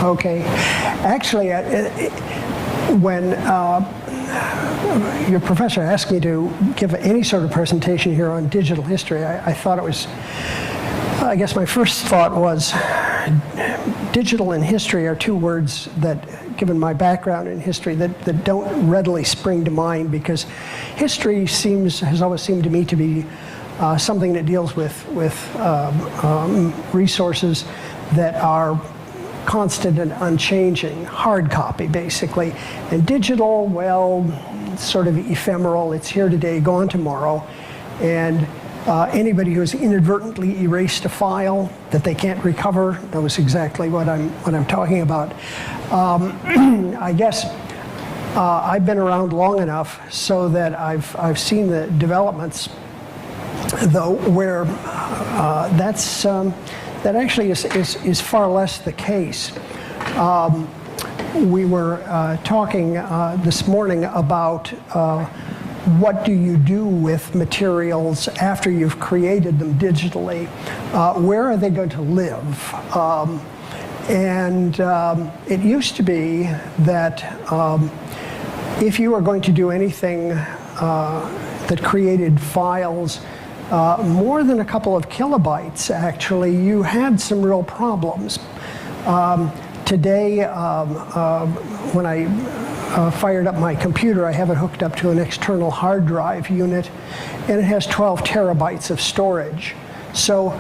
Okay. Actually, when your professor asked me to give any sort of presentation here on digital history, I thought it was, I guess my first thought was, digital and history are two words that, given my background in history, that don't readily spring to mind, because history has always seemed to me to be something that deals with resources that are constant and unchanging, hard copy basically. And digital, well, sort of ephemeral. It's here today, gone tomorrow. And anybody who's inadvertently erased a file that they can't recover knows exactly what I'm talking about. I guess I've been around long enough so that I've seen the developments, though, where that actually is far less the case. We were talking this morning about what do you do with materials after you've created them digitally? Where are they going to live? And it used to be that if you were going to do anything that created files more than a couple of kilobytes, actually, you had some real problems. Today, when I fired up my computer, I have it hooked up to an external hard drive unit, and it has 12 terabytes of storage. So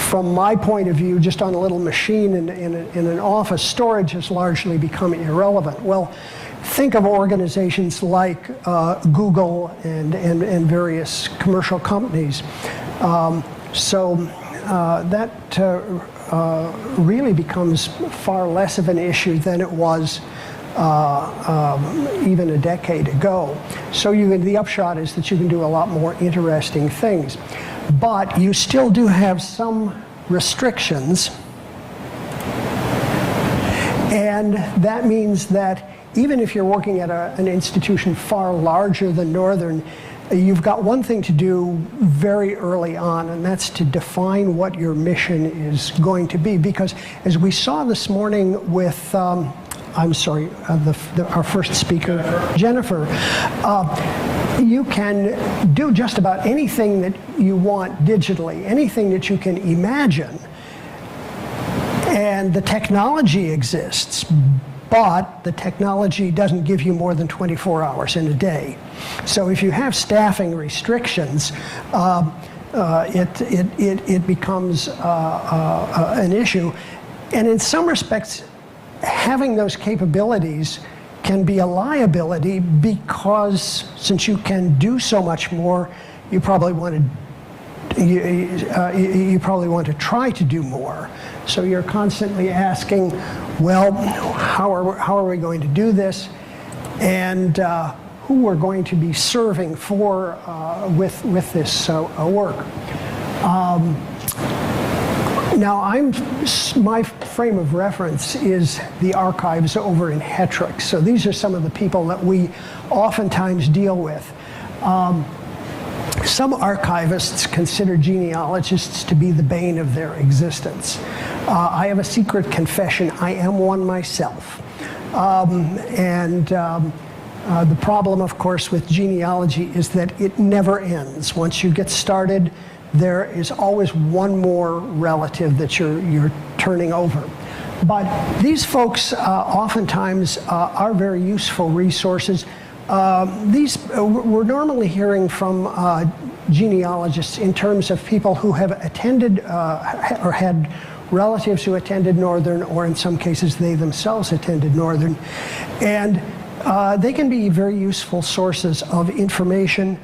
from my point of view, just on a little machine in an office, storage has largely become irrelevant. Well, think of organizations like Google and various commercial companies. That really becomes far less of an issue than it was even a decade ago. So the upshot is that you can do a lot more interesting things. But you still do have some restrictions. And that means that even if you're working at an institution far larger than Northern, you've got one thing to do very early on, and that's to define what your mission is going to be. Because as we saw this morning with, our first speaker, Jennifer, you can do just about anything that you want digitally, anything that you can imagine. And the technology exists, but the technology doesn't give you more than 24 hours in a day. So if you have staffing restrictions, it becomes an issue. And in some respects, having those capabilities can be a liability, because since you can do so much more, you probably want to try to do more. So you're constantly asking, well, how are we going to do this, and who we're going to be serving for with this work. Now, my frame of reference is the archives over in Hetrick. So these are some of the people that we oftentimes deal with. Some archivists consider genealogists to be the bane of their existence. I have a secret confession. I am one myself. The problem, of course, with genealogy is that it never ends. Once you get started, there is always one more relative that you're turning over. But these folks oftentimes are very useful resources. We're normally hearing from genealogists in terms of people who have attended or had relatives who attended Northern, or in some cases they themselves attended Northern. And they can be very useful sources of information.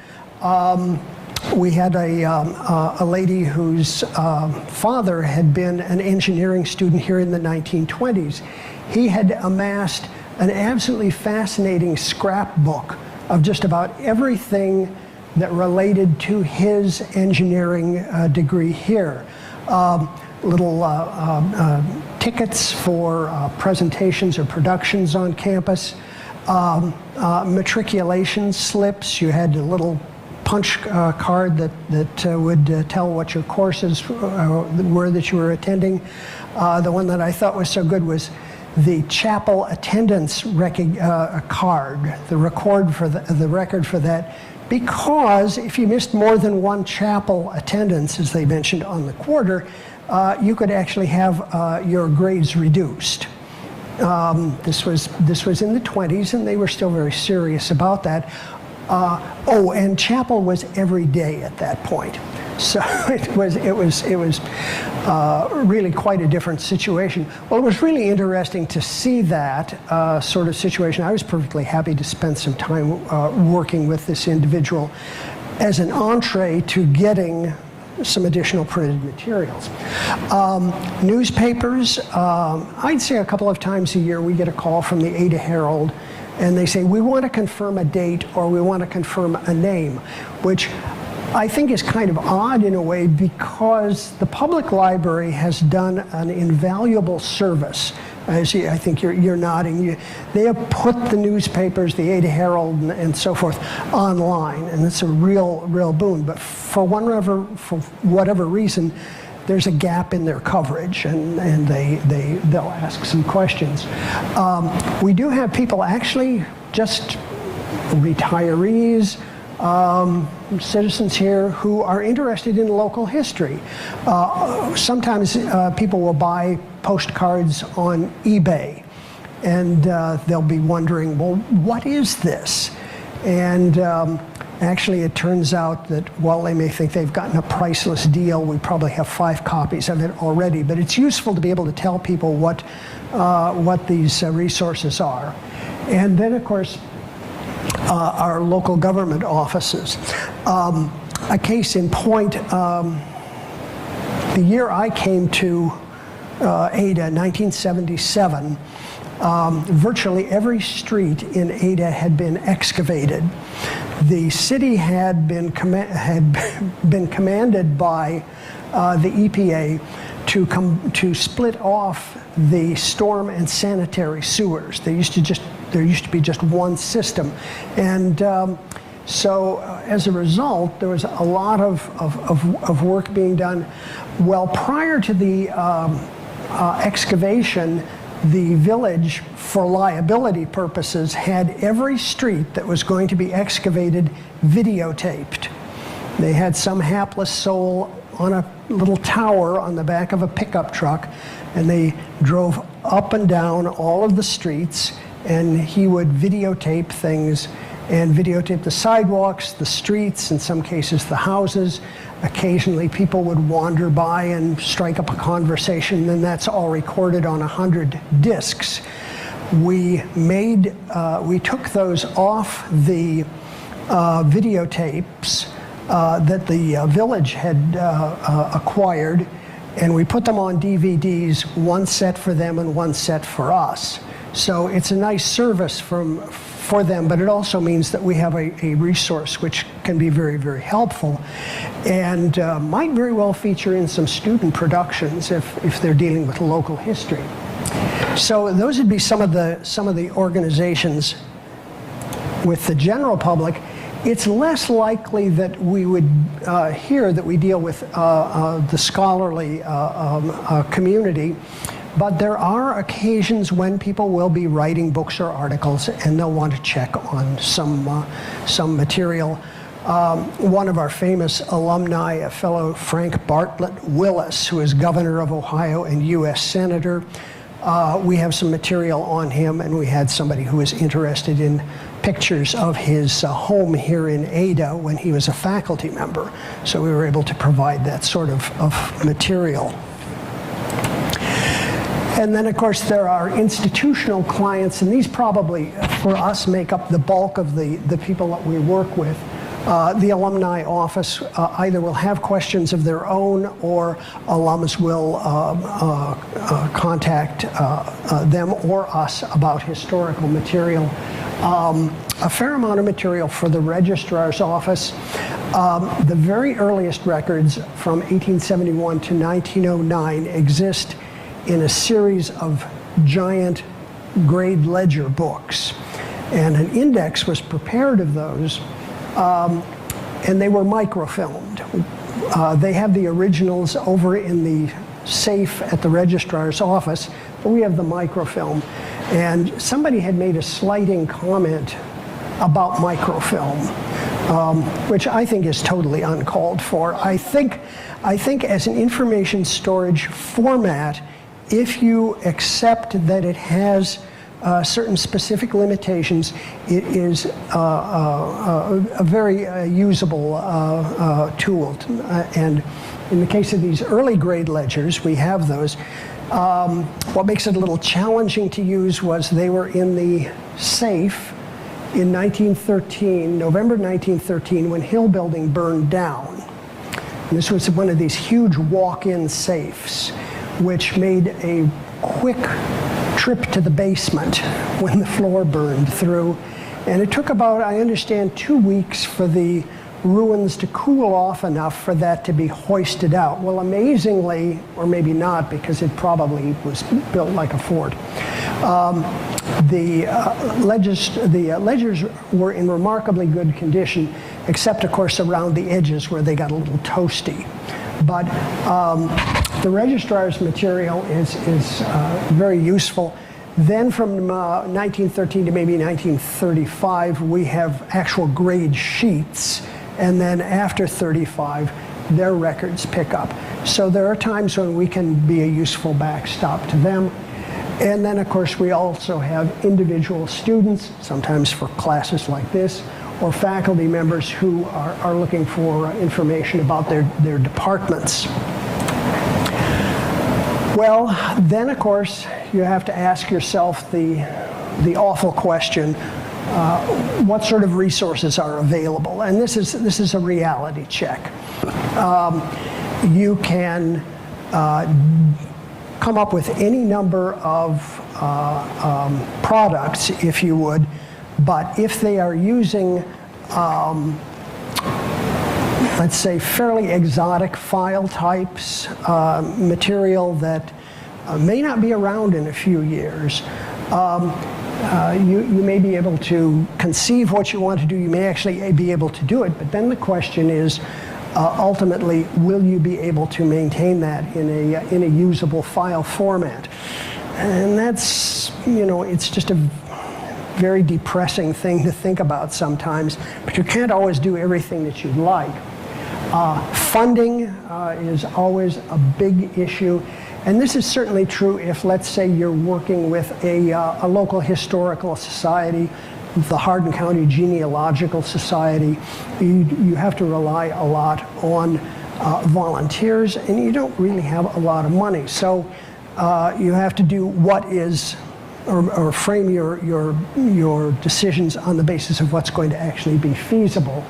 We had a lady whose father had been an engineering student here in the 1920s. He had amassed an absolutely fascinating scrapbook of just about everything that related to his engineering degree here. Little tickets for presentations or productions on campus, matriculation slips. You had a little punch card that would tell what your courses were that you were attending. The one that I thought was so good was the chapel attendance card, the record for the record for that, because if you missed more than one chapel attendance, as they mentioned on the quarter, you could actually have your grades reduced. This was in the 20s, and they were still very serious about that. And chapel was every day at that point. So it was really quite a different situation. Well, it was really interesting to see that sort of situation. I was perfectly happy to spend some time working with this individual as an entree to getting some additional printed materials. Newspapers, I'd say a couple of times a year we get a call from the Ada Herald, and they say, we want to confirm a date or we want to confirm a name, which I think is kind of odd in a way, because the public library has done an invaluable service. I think you're nodding. They have put the newspapers, the Ada Herald and so forth, online, and it's a real boon. But for whatever reason, there's a gap in their coverage, and they'll ask some questions. We do have people, actually just retirees, citizens here who are interested in local history. Sometimes people will buy postcards on eBay, and they'll be wondering, well, what is this? And actually it turns out that while they may think they've gotten a priceless deal, we probably have 5 copies of it already, but it's useful to be able to tell people what these resources are. And then, of course, our local government offices. A case in point, the year I came to Ada, 1977, virtually every street in Ada had been excavated. The city had been commanded by the EPA to split off the storm and sanitary sewers. There used to be just one system, and so as a result, there was a lot of work being done. Well, prior to the excavation, the village, for liability purposes, had every street that was going to be excavated videotaped. They had some hapless soul on a little tower on the back of a pickup truck, and they drove up and down all of the streets, and he would videotape things, and videotape the sidewalks, the streets, in some cases the houses. Occasionally people would wander by and strike up a conversation, and that's all recorded on 100 discs. We took those off the videotapes that the village had acquired, and we put them on DVDs, one set for them and one set for us. So it's a nice service for them, but it also means that we have a resource which can be very, very helpful, and might very well feature in some student productions if they're dealing with local history. So those would be some of the organizations with the general public. It's less likely that we would hear that we deal with the scholarly community. But there are occasions when people will be writing books or articles, and they'll want to check on some material. One of our famous alumni, a fellow Frank Bartlett Willis, who is governor of Ohio and U.S. Senator, we have some material on him, and we had somebody who was interested in pictures of his home here in Ada when he was a faculty member. So we were able to provide that sort of material. And then, of course, there are institutional clients, and these probably, for us, make up the bulk of the people that we work with. The alumni office either will have questions of their own, or alums will contact them or us about historical material. A fair amount of material for the registrar's office. The very earliest records from 1871 to 1909 exist in a series of giant grade ledger books, and an index was prepared of those, and they were microfilmed. They have the originals over in the safe at the registrar's office. but we have the microfilm. And somebody had made a slighting comment about microfilm, which I think is totally uncalled for. I think as an information storage format, if you accept that it has certain specific limitations, it is a very usable tool. And in the case of these early grade ledgers, we have those. What makes it a little challenging to use was they were in the safe in 1913, November 1913, when Hill Building burned down. And this was one of these huge walk-in safes, which made a quick trip to the basement when the floor burned through. And it took about, I understand, 2 weeks for the ruins to cool off enough for that to be hoisted out. Well, amazingly, or maybe not, because it probably was built like a fort, the ledgers were in remarkably good condition, except, of course, around the edges where they got a little toasty. But the registrar's material is very useful. Then from 1913 to maybe 1935, we have actual grade sheets. And then after 35, their records pick up. So there are times when we can be a useful backstop to them. And then, of course, we also have individual students, sometimes for classes like this, or faculty members who are looking for information about their departments. Well, then, of course, you have to ask yourself the awful question, what sort of resources are available? And this is a reality check. You can come up with any number of products, if you would, but if they are using, let's say, fairly exotic file types, material that may not be around in a few years, you may be able to conceive what you want to do. You may actually be able to do it, but then the question is, ultimately, will you be able to maintain that in a usable file format? And that's, it's just a very depressing thing to think about sometimes, but you can't always do everything that you'd like. Funding is always a big issue. And this is certainly true if, let's say, you're working with a local historical society, the Hardin County Genealogical Society. You have to rely a lot on volunteers, and you don't really have a lot of money. So you have to do what is, or frame your decisions on the basis of what's going to actually be feasible.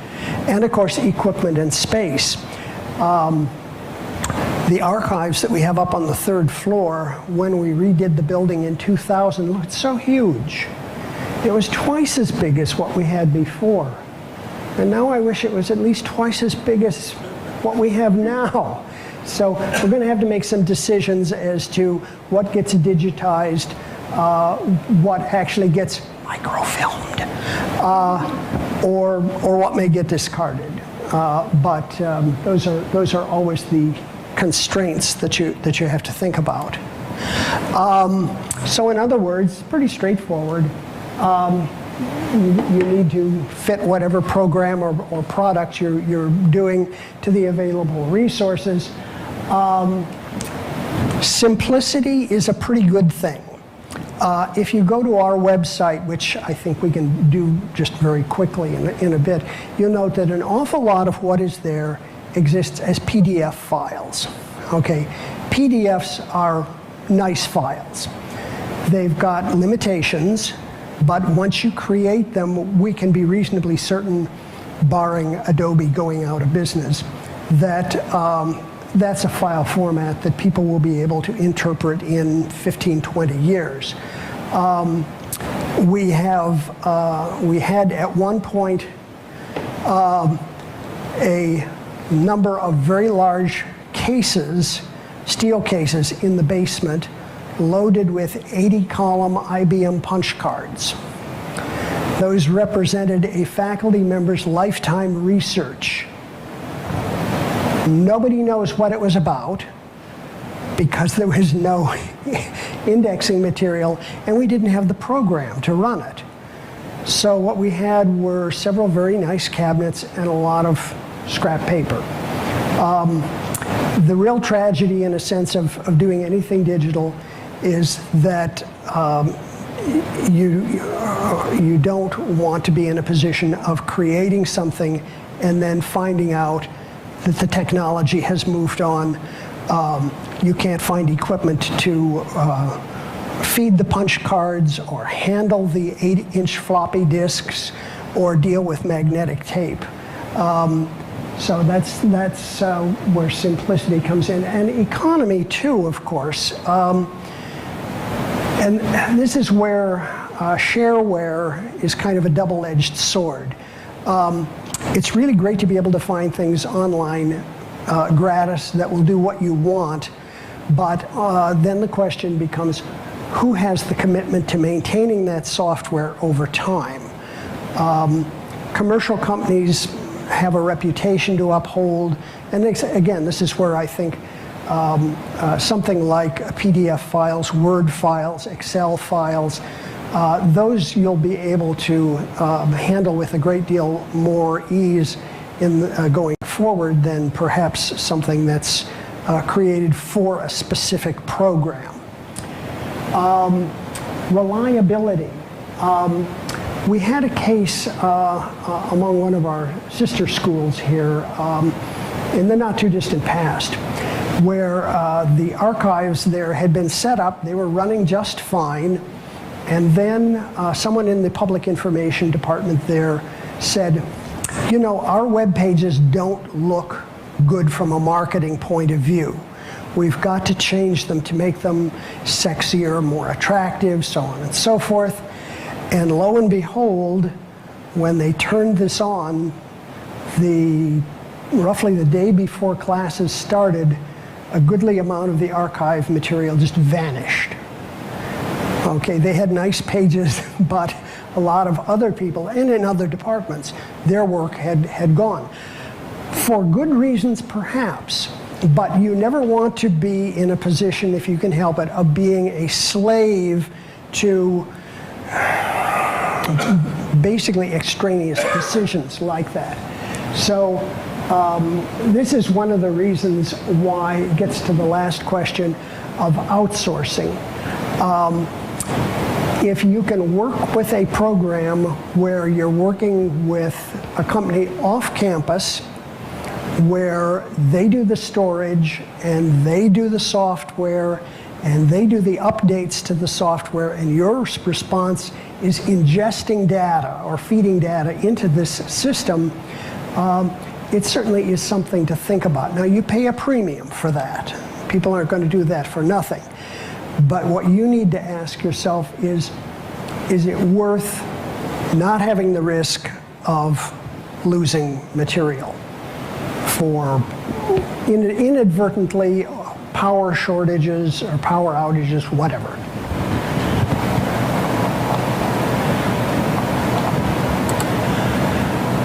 And, of course, equipment and space. The archives that we have up on the 3rd floor, when we redid the building in 2000, looked so huge. It was twice as big as what we had before. And now I wish it was at least twice as big as what we have now. So we're going to have to make some decisions as to what gets digitized, what actually gets microfilmed, or what may get discarded. But those are always the constraints that you have to think about. So in other words, pretty straightforward. You need to fit whatever program or product you're doing to the available resources. Simplicity is a pretty good thing. If you go to our website, which I think we can do just very quickly in a bit, you'll note that an awful lot of what is there exists as PDF files. Okay, PDFs are nice files. They've got limitations, but once you create them, we can be reasonably certain, barring Adobe going out of business, that that's a file format that people will be able to interpret in 15, 20 years. We had at one point a number of very large cases, steel cases, in the basement, loaded with 80-column IBM punch cards. Those represented a faculty member's lifetime research. Nobody knows what it was about. because there was no indexing material, and we didn't have the program to run it. So what we had were several very nice cabinets and a lot of scrap paper. The real tragedy, in a sense, of doing anything digital is that you don't want to be in a position of creating something and then finding out that the technology has moved on. You can't find equipment to feed the punch cards or handle the 8-inch floppy disks or deal with magnetic tape. So that's where simplicity comes in. And economy too, of course. And this is where shareware is kind of a double-edged sword. It's really great to be able to find things online gratis that will do what you want, but then the question becomes, who has the commitment to maintaining that software over time? Commercial companies have a reputation to uphold, and again, this is where I think something like PDF files, Word files, Excel files, those you'll be able to handle with a great deal more ease in going forward than perhaps something that's created for a specific program. Reliability. We had a case among one of our sister schools here in the not too distant past where the archives there had been set up, they were running just fine, and then someone in the public information department there said, you know, our web pages don't look good from a marketing point of view. We've got to change them to make them sexier, more attractive, so on and so forth. And lo and behold, when they turned this on, roughly the day before classes started, a goodly amount of the archive material just vanished. Okay, they had nice pages, but a lot of other people, and in other departments, their work had gone. For good reasons, perhaps, but you never want to be in a position, if you can help it, of being a slave to basically extraneous decisions like that. So this is one of the reasons why it gets to the last question of outsourcing. If you can work with a program where you're working with a company off campus where they do the storage and they do the software and they do the updates to the software, and your response is ingesting data or feeding data into this system, it certainly is something to think about. Now, you pay a premium for that. People aren't going to do that for nothing. But what you need to ask yourself is it worth not having the risk of losing material for inadvertently power shortages or power outages, whatever.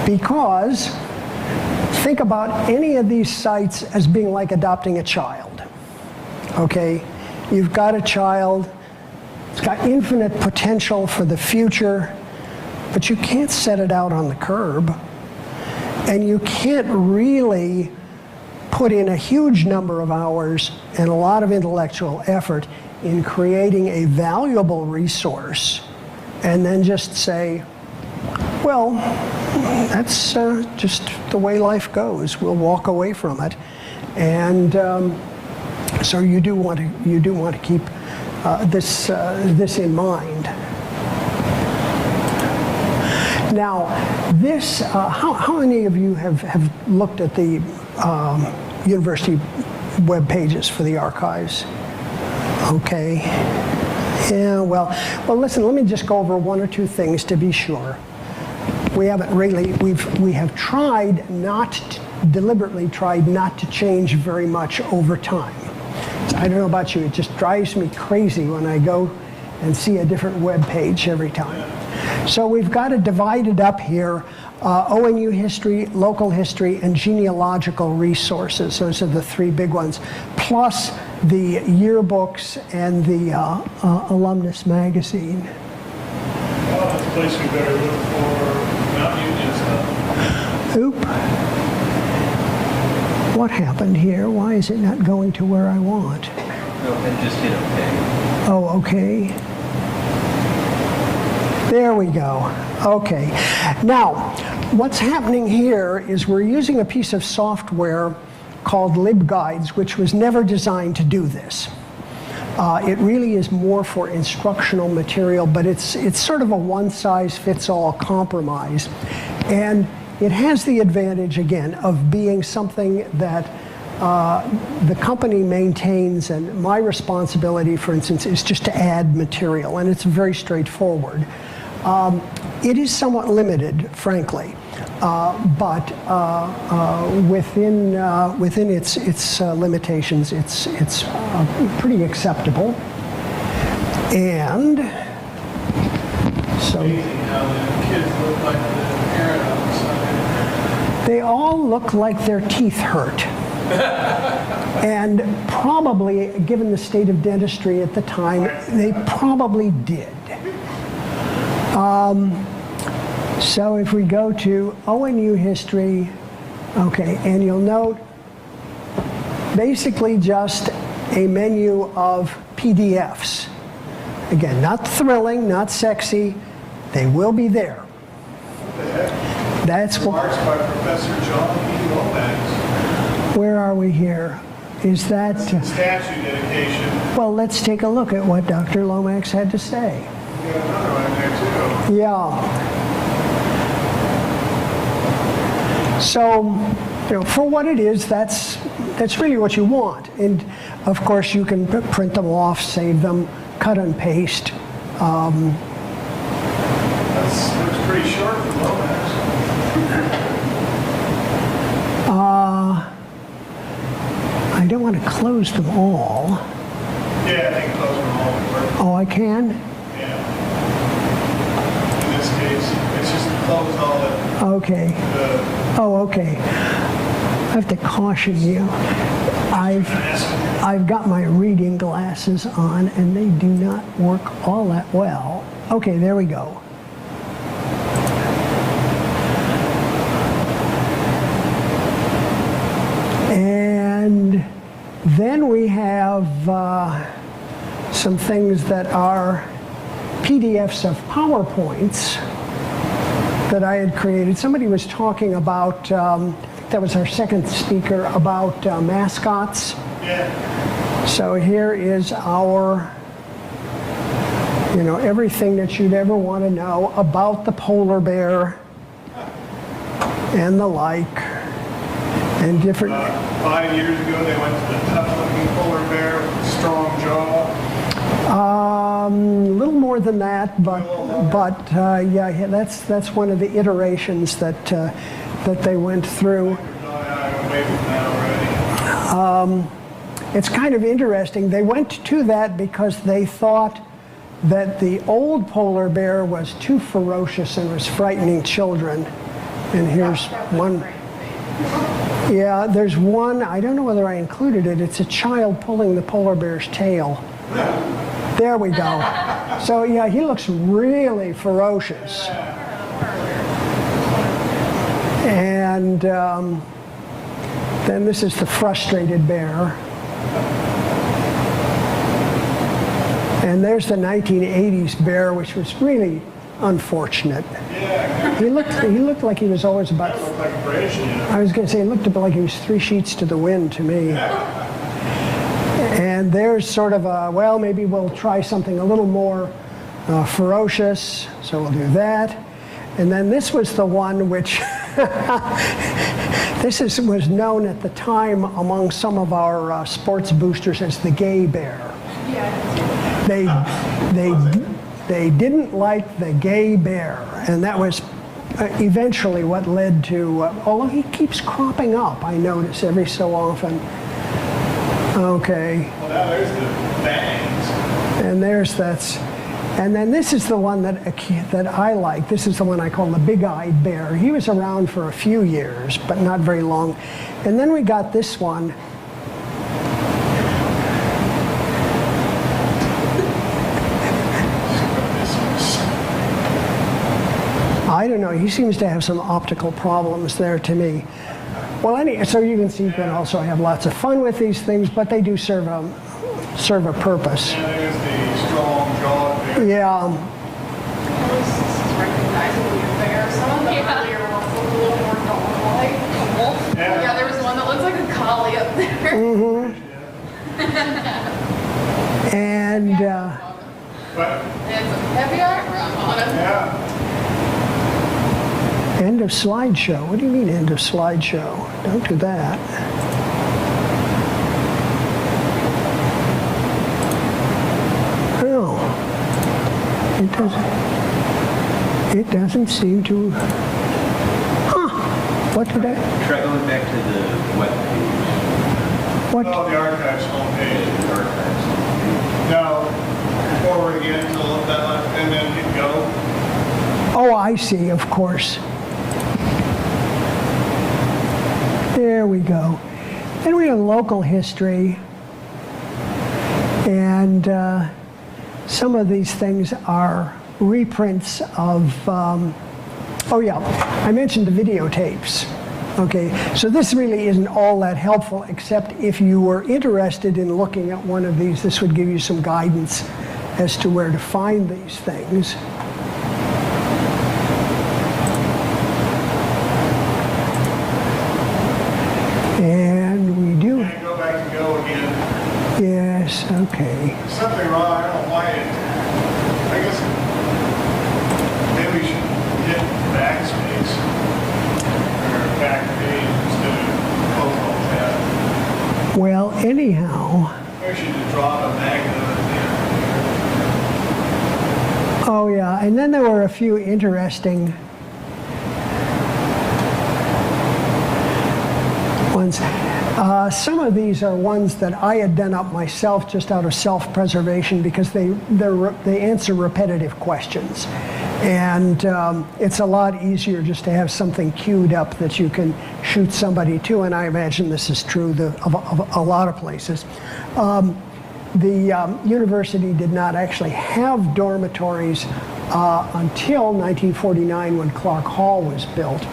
Because think about any of these sites as being like adopting a child, okay? You've got a child, it's got infinite potential for the future, but you can't set it out on the curb, and you can't really put in a huge number of hours and a lot of intellectual effort in creating a valuable resource and then just say, well, that's just the way life goes. We'll walk away from it. And so you do want to keep this in mind. Now, this how many of you have looked at the university web pages for the archives? Okay. Yeah. Well, listen. Let me just go over one or two things to be sure. We haven't really. We have deliberately tried not to change very much over time. I don't know about you. It just drives me crazy when I go and see a different web page every time. So we've got it divided up here, ONU history, local history, and genealogical resources. Those are the three big ones, plus the yearbooks and the alumnus magazine. Well, that's a place we better look for Mount Union stuff. Oop. What happened here? Why is it not going to where I want? Go ahead and just hit OK. Oh, okay. There we go. Okay. Now, what's happening here is we're using a piece of software called LibGuides, which was never designed to do this. It really is more for instructional material, but it's sort of a one-size-fits-all compromise. And it has the advantage, again, of being something that the company maintains, and my responsibility, for instance, is just to add material, and it's very straightforward. It is somewhat limited, frankly, but within its limitations, it's pretty acceptable. And so Amazing how the kids look like the parent on the side. they all look like their teeth hurt. And probably, given the state of dentistry at the time, they probably did. So if we go to ONU history, okay, and you'll note basically just a menu of PDFs. Again, not thrilling, not sexy, they will be there. That's what. Remarks by Professor John E. Lomax. Where are we here? Is that? Statue dedication. Well, let's take a look at what Dr. Lomax had to say. We got another one there too. Yeah. So, for what it is, that's really what you want. And of course, you can print them off, save them, cut and paste. That looks pretty short for Lomax. I don't want to close them all. Yeah, I think close them all. Oh, I can? Yeah. In this case, it's just close all the. Okay. Oh, okay. I have to caution you. I've got my reading glasses on, and they do not work all that well. Okay, there we go. And then we have some things that are PDFs of PowerPoints that I had created. Somebody was talking about, I think that was our second speaker, about mascots. Yeah. So here is our, everything that you'd ever want to know about the polar bear and the like, and different. 5 years ago, they went to the tough-looking polar bear with a strong jaw. A little more than that, but yeah, that's one of the iterations that they went through. Away from that already. It's kind of interesting. They went to that because they thought that the old polar bear was too ferocious and was frightening children. And here's one. Yeah, there's one. I don't know whether I included it. It's a child pulling the polar bear's tail. There we go. So yeah, he looks really ferocious. And then this is the frustrated bear. And there's the 1980s bear, which was really unfortunate. He looked like he was always about. Like a British, I was going to say, he looked a bit like he was 3 sheets to the wind to me. And there's sort of a, well, maybe we'll try something a little more ferocious, so we'll do that. And then this was the one which, was known at the time among some of our sports boosters as the gay bear. They didn't like the gay bear, and that was eventually what led to, although he keeps cropping up, I notice every so often. Okay. Well, now there's the bangs. And and then this is the one that I like. This is the one I call the big-eyed bear. He was around for a few years, but not very long. And then we got this one. I don't know. He seems to have some optical problems there to me. Well, so you can see you can also have lots of fun with these things, but they do serve a purpose. And there's the strong jaw there. Yeah. This is recognizable there. Some of the earlier ones look a little more dog-like. A wolf? Yeah. Yeah, there was one that looks like a collie up there. And But, And some heavy eyebrow on it. yeah, end of slideshow. What do you mean end of slideshow? Don't do that. No. It doesn't seem to. Huh. What did I? Try going back to the web page. What? oh, the archives homepage. The archives. Now, forward again to look that much, and then hit go. Oh, I see, of course. There we go. Then we have local history. And some of these things are reprints of, oh yeah, I mentioned the videotapes. Okay, so this really isn't all that helpful, except if you were interested in looking at one of these, this would give you some guidance as to where to find these things. And we do, And go back and go again. yes, okay. Something wrong, I don't know why it, I guess, maybe we should hit backspace, or back page instead of close all tab. Well, anyhow, Maybe we should just drop a magnet at the end. oh yeah, and then there were a few interesting ones. Some of these are ones that I had done up myself just out of self-preservation because they answer repetitive questions. And it's a lot easier just to have something queued up that you can shoot somebody to, and I imagine this is true of a lot of places. The university did not actually have dormitories until 1949 when Clark Hall was built.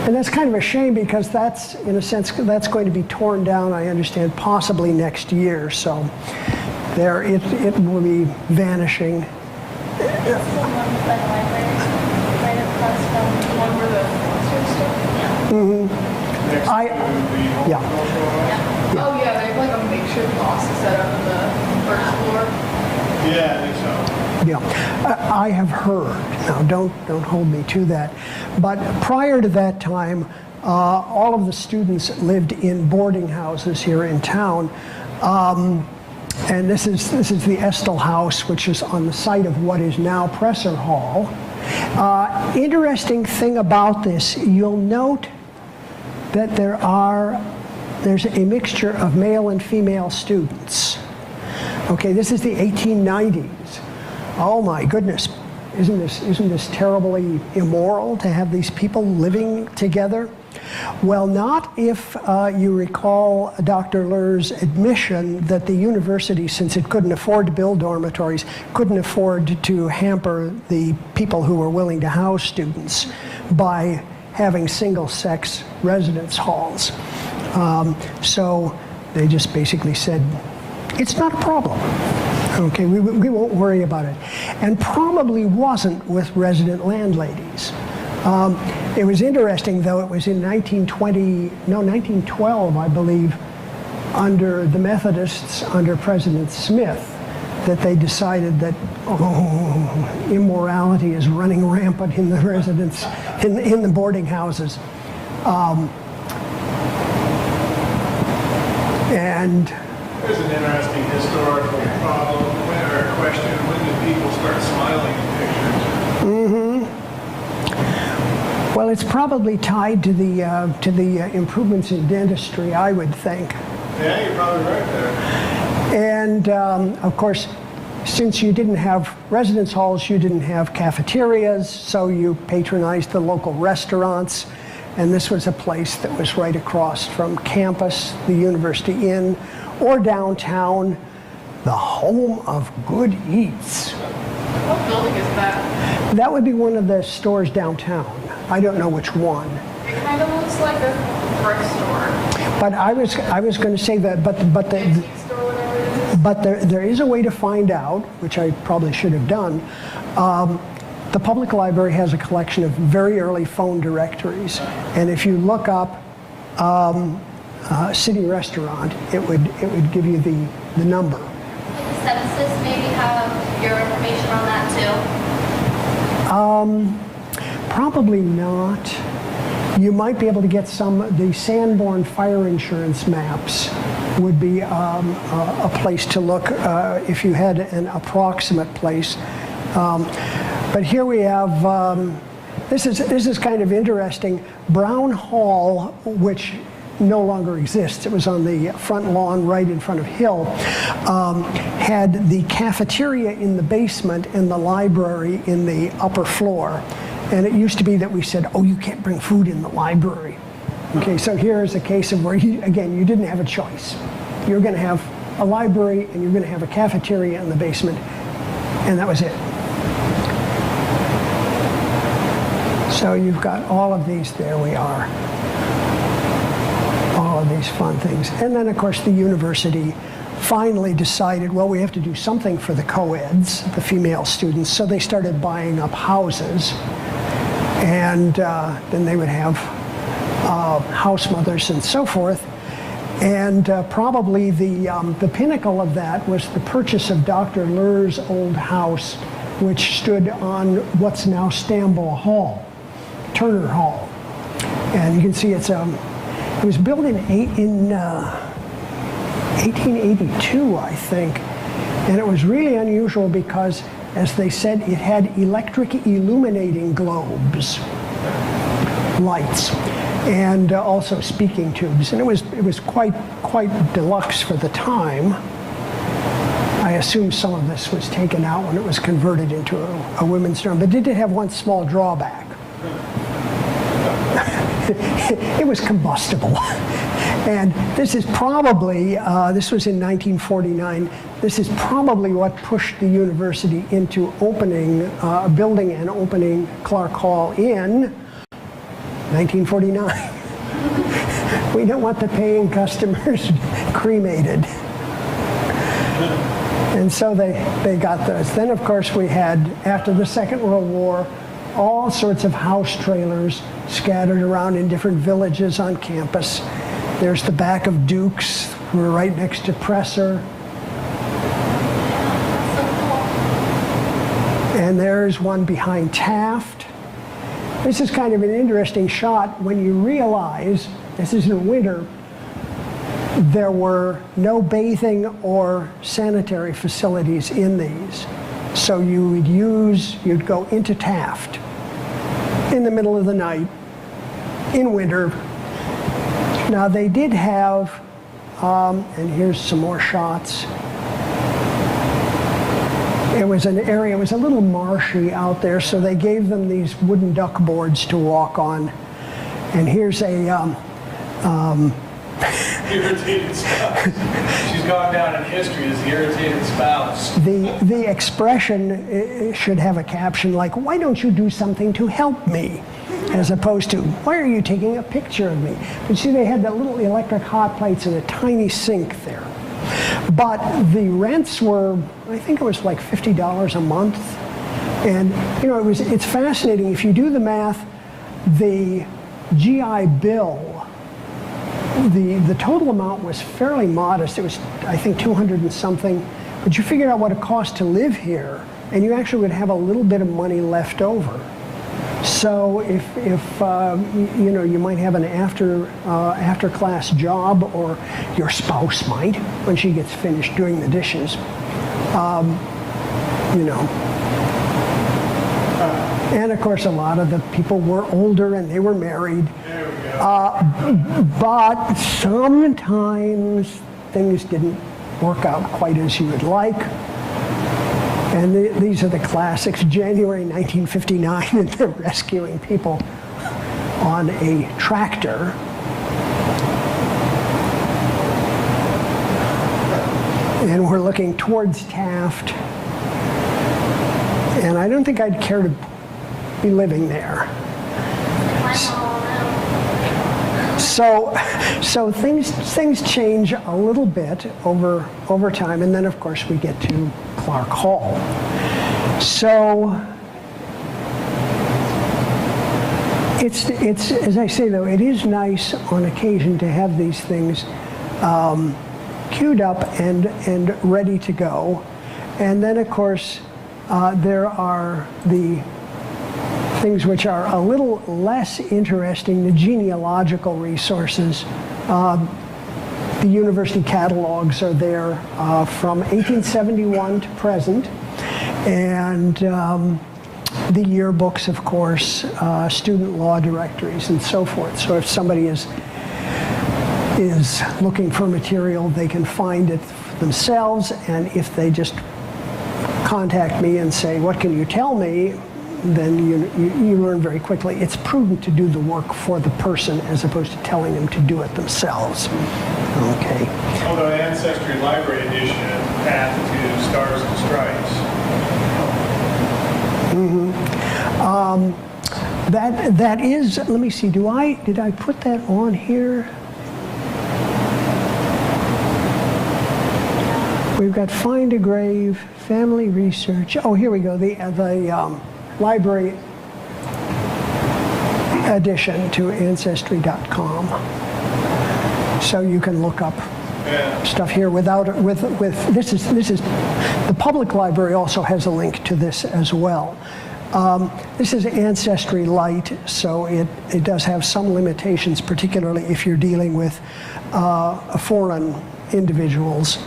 And that's kind of a shame because that's, in a sense, that's going to be torn down, I understand, possibly next year. So there, it will be vanishing. It's the one by the library, right across from The one where the monsters stuff? Next I- to the yeah. horticultural house. Oh yeah, they have like a makeshift office set up on the first floor. Yeah, I think so. Yeah, I have heard. Now, don't hold me to that. But prior to that time, all of the students lived in boarding houses here in town, and this is the Estel House, which is on the site of what is now Presser Hall. Interesting thing about this, you'll note that there's a mixture of male and female students. Okay, this is the 1890s. Oh my goodness, isn't this terribly immoral to have these people living together? Well, not if you recall Dr. Lur's admission that the university, since it couldn't afford to build dormitories, couldn't afford to hamper the people who were willing to house students by having single-sex residence halls. So they just basically said, it's not a problem. Okay, we won't worry about it. And probably wasn't with resident landladies. It was interesting, though, it was in 1912, I believe, under the Methodists, under President Smith, that they decided that, immorality is running rampant in the residence, in the boarding houses. And There's an interesting historical problem or question. When do people start smiling in pictures? well, it's probably tied to the improvements in dentistry, I would think. Yeah, you're probably right there. And of course, since you didn't have residence halls, you didn't have cafeterias, so you patronized the local restaurants. And this was a place that was right across from campus, the University Inn, or downtown, the home of good eats. What building is that? That would be one of the stores downtown. I don't know which one. It kind of looks like a thrift store. But I was going to say that, but the, Antique store, whatever it is. but there is a way to find out, which I probably should have done. The public library has a collection of very early phone directories, and if you look up City Restaurant, it would give you the number. The census maybe have your information on that Probably not. You might be able to get the Sanborn fire insurance maps would be a place to look if you had an approximate place. But here we have, this is kind of interesting. Brown Hall, which no longer exists, it was on the front lawn right in front of Hill, had the cafeteria in the basement and the library in the upper floor. And it used to be that we said, oh, you can't bring food in the library. Okay, so here is a case of where, you didn't have a choice. You're going to have a library and you're going to have a cafeteria in the basement, and that was it. So you've got all of these, there we are. All of these fun things. And then, of course, the university finally decided, well, we have to do something for the co-eds, the female students, so they started buying up houses. And then they would have house mothers and so forth. And probably the pinnacle of that was the purchase of Dr. Lur's old house, which stood on what's now Stambaugh Hall, Turner Hall. And you can see it was built in 1882, I think. And it was really unusual because, as they said, it had electric illuminating globes, lights, and also speaking tubes. And it was quite deluxe for the time. I assume some of this was taken out when it was converted into a women's dorm, but it did have one small drawback. It was combustible. And this is probably, this was in 1949, this is probably what pushed the university into building and opening Clark Hall in 1949. We don't want the paying customers cremated. And so they got those. Then, of course, we had, after the Second World War, all sorts of house trailers scattered around in different villages on campus. There's the back of Duke's. We're right next to Presser. And there's one behind Taft. This is kind of an interesting shot when you realize, this is in winter, there were no bathing or sanitary facilities in these. So you'd go into Taft in the middle of the night, in winter. Now they did have, and here's some more shots. It was an area, it was a little marshy out there, so they gave them these wooden duck boards to walk on. And here's a, Irritated spouse. She's gone down in history as the irritated spouse. the expression should have a caption like, why don't you do something to help me? As opposed to, why are you taking a picture of me? But see, they had that little electric hot plates and a tiny sink there. But the rents were, I think it was like $50 a month. And, it's fascinating. If you do the math, the GI Bill, the total amount was fairly modest. It was, I think, 200 and something. But you figured out what it cost to live here, and you actually would have a little bit of money left over. So if you might have an after class job, or your spouse might when she gets finished doing the dishes, And of course, a lot of the people were older and they were married. There we go. But sometimes things didn't work out quite as you would like. And these are the classics. January 1959, and they're rescuing people on a tractor. And we're looking towards Taft. And I don't think I'd care to be living there. My mom now. So things change a little bit over time, and then of course we get to Clark Hall. So it's as I say though, it is nice on occasion to have these things queued up and ready to go, and then of course there are the things which are a little less interesting, the genealogical resources. The university catalogs are there from 1871 to present, and the yearbooks, of course, student law directories, and so forth. So if somebody is looking for material, they can find it themselves, and if they just contact me and say, "What can you tell me?" then you learn very quickly. It's prudent to do the work for the person as opposed to telling them to do it themselves. Okay. Although Ancestry Library Edition, Path to Stars and Stripes. That is, let me see, did I put that on here? We've got Find a Grave, Family Research. Oh, here we go, the library addition to Ancestry.com. So you can look up stuff here with this is the public library also has a link to this as well. This is Ancestry Lite, so it does have some limitations, particularly if you're dealing with foreign individuals.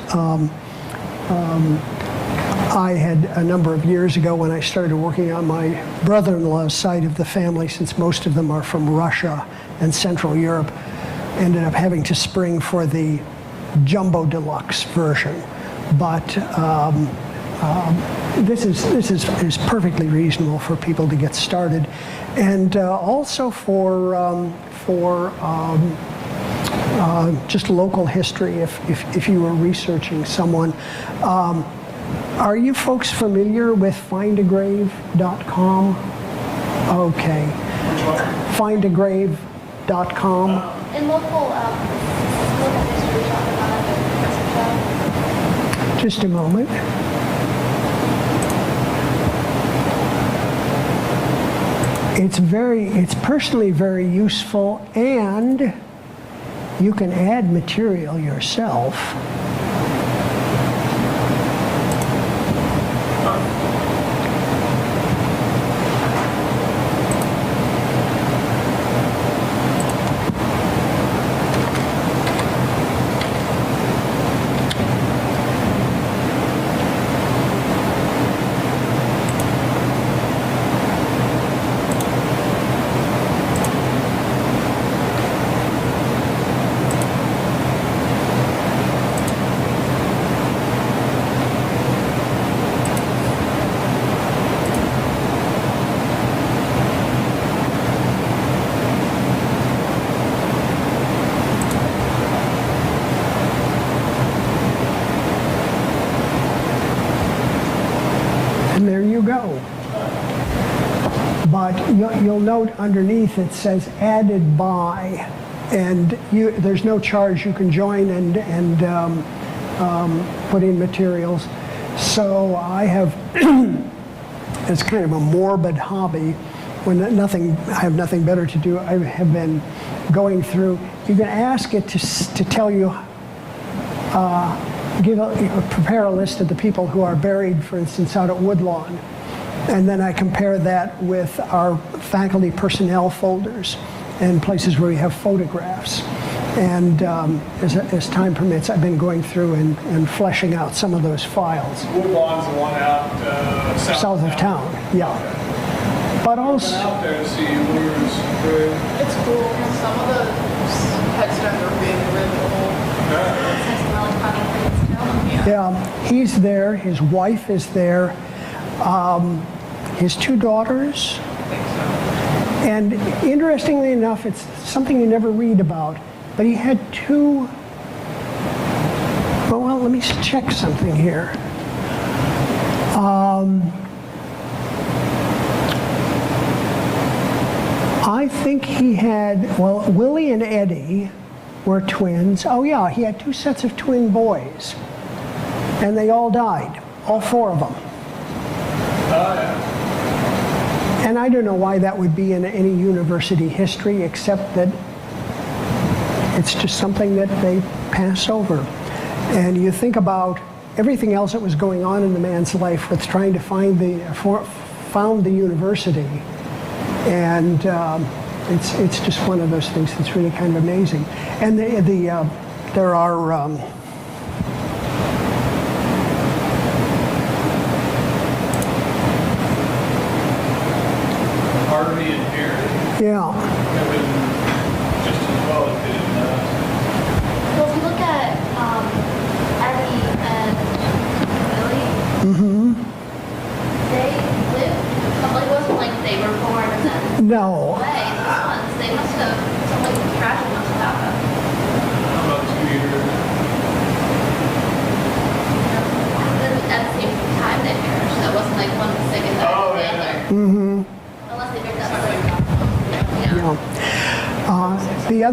I had a number of years ago when I started working on my brother-in-law's side of the family, since most of them are from Russia and Central Europe, ended up having to spring for the Jumbo Deluxe version. But this is perfectly reasonable for people to get started, and also for just local history if you were researching someone. Are you folks familiar with findagrave.com? Okay. Findagrave.com. In local history talk about it. Just a moment. It's personally very useful, and you can add material yourself. And there you go. But you'll note underneath it says added by, and there's no charge. You can join and put in materials. So I have, it's kind of a morbid hobby. When I have nothing better to do, I have been going through. You can ask it to tell you, prepare a list of the people who are buried, for instance, out at Woodlawn. And then I compare that with our faculty personnel folders and places where we have photographs. And as time permits, I've been going through and fleshing out some of those files. Woodlawn's the one out South of town, yeah. But also, out there to see Lewis grave. It's cool, because some of the headstones are being really old. yeah, he's there, his wife is there, his two daughters. And interestingly enough, it's something you never read about, but he had two, well, let me check something here. think he had, well, Willie and Eddie were twins. Oh yeah, he had 2 sets of twin boys. And they all died, all 4 of them. And I don't know why that would be in any university history, except that it's just something that they pass over. And you think about everything else that was going on in the man's life with trying to found the university. And it's just one of those things that's really kind of amazing. And there are Harvey and Harry yeah. have been just as well as did Well, if you look at Eddie and Billy, they lived, it wasn't like they were born and then No. away. These ones, they must have, something tragic must have happened. about 2 years. And then at the same time they perished, so it wasn't like one was sick and died Oh, of the yeah. other. Unless they picked up The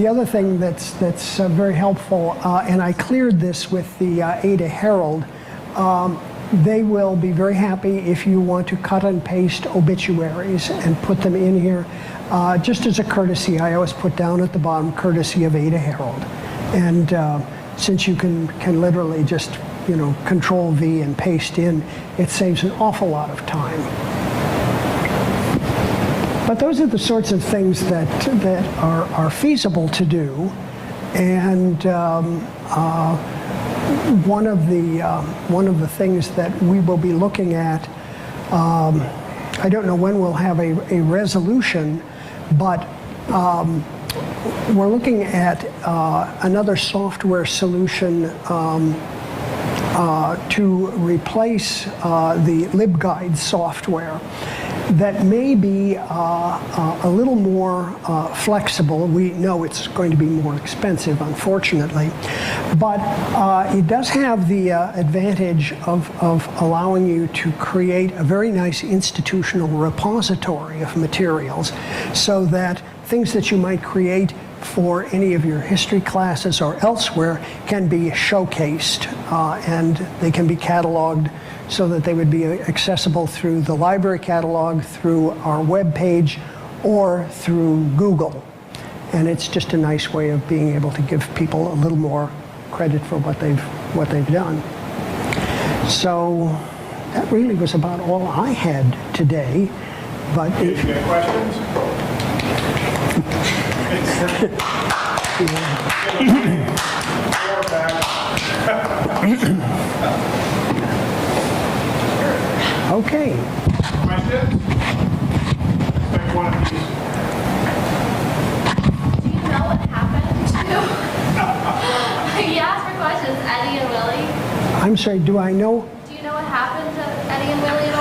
other thing that's very helpful, and I cleared this with the Ada Herald. They will be very happy if you want to cut and paste obituaries and put them in here. Just as a courtesy, I always put down at the bottom, courtesy of Ada Herald. And since you can literally just, Control V and paste in, it saves an awful lot of time. But those are the sorts of things that are feasible to do. And one of the things that we will be looking at, I don't know when we'll have a resolution, but we're looking at another software solution to replace the LibGuide software that may be a little more flexible. We know it's going to be more expensive, unfortunately, but it does have the advantage of allowing you to create a very nice institutional repository of materials, so that things that you might create for any of your history classes or elsewhere can be showcased, and they can be cataloged so that they would be accessible through the library catalog, through our web page, or through Google. And it's just a nice way of being able to give people a little more credit for what they've done. So that really was about all I had today. But If you have questions? okay. Questions? Take one of these. Do you know what happened to? He asked for questions, Eddie and Willie. I'm sorry, do I know? Do you know what happened to Eddie and Willie at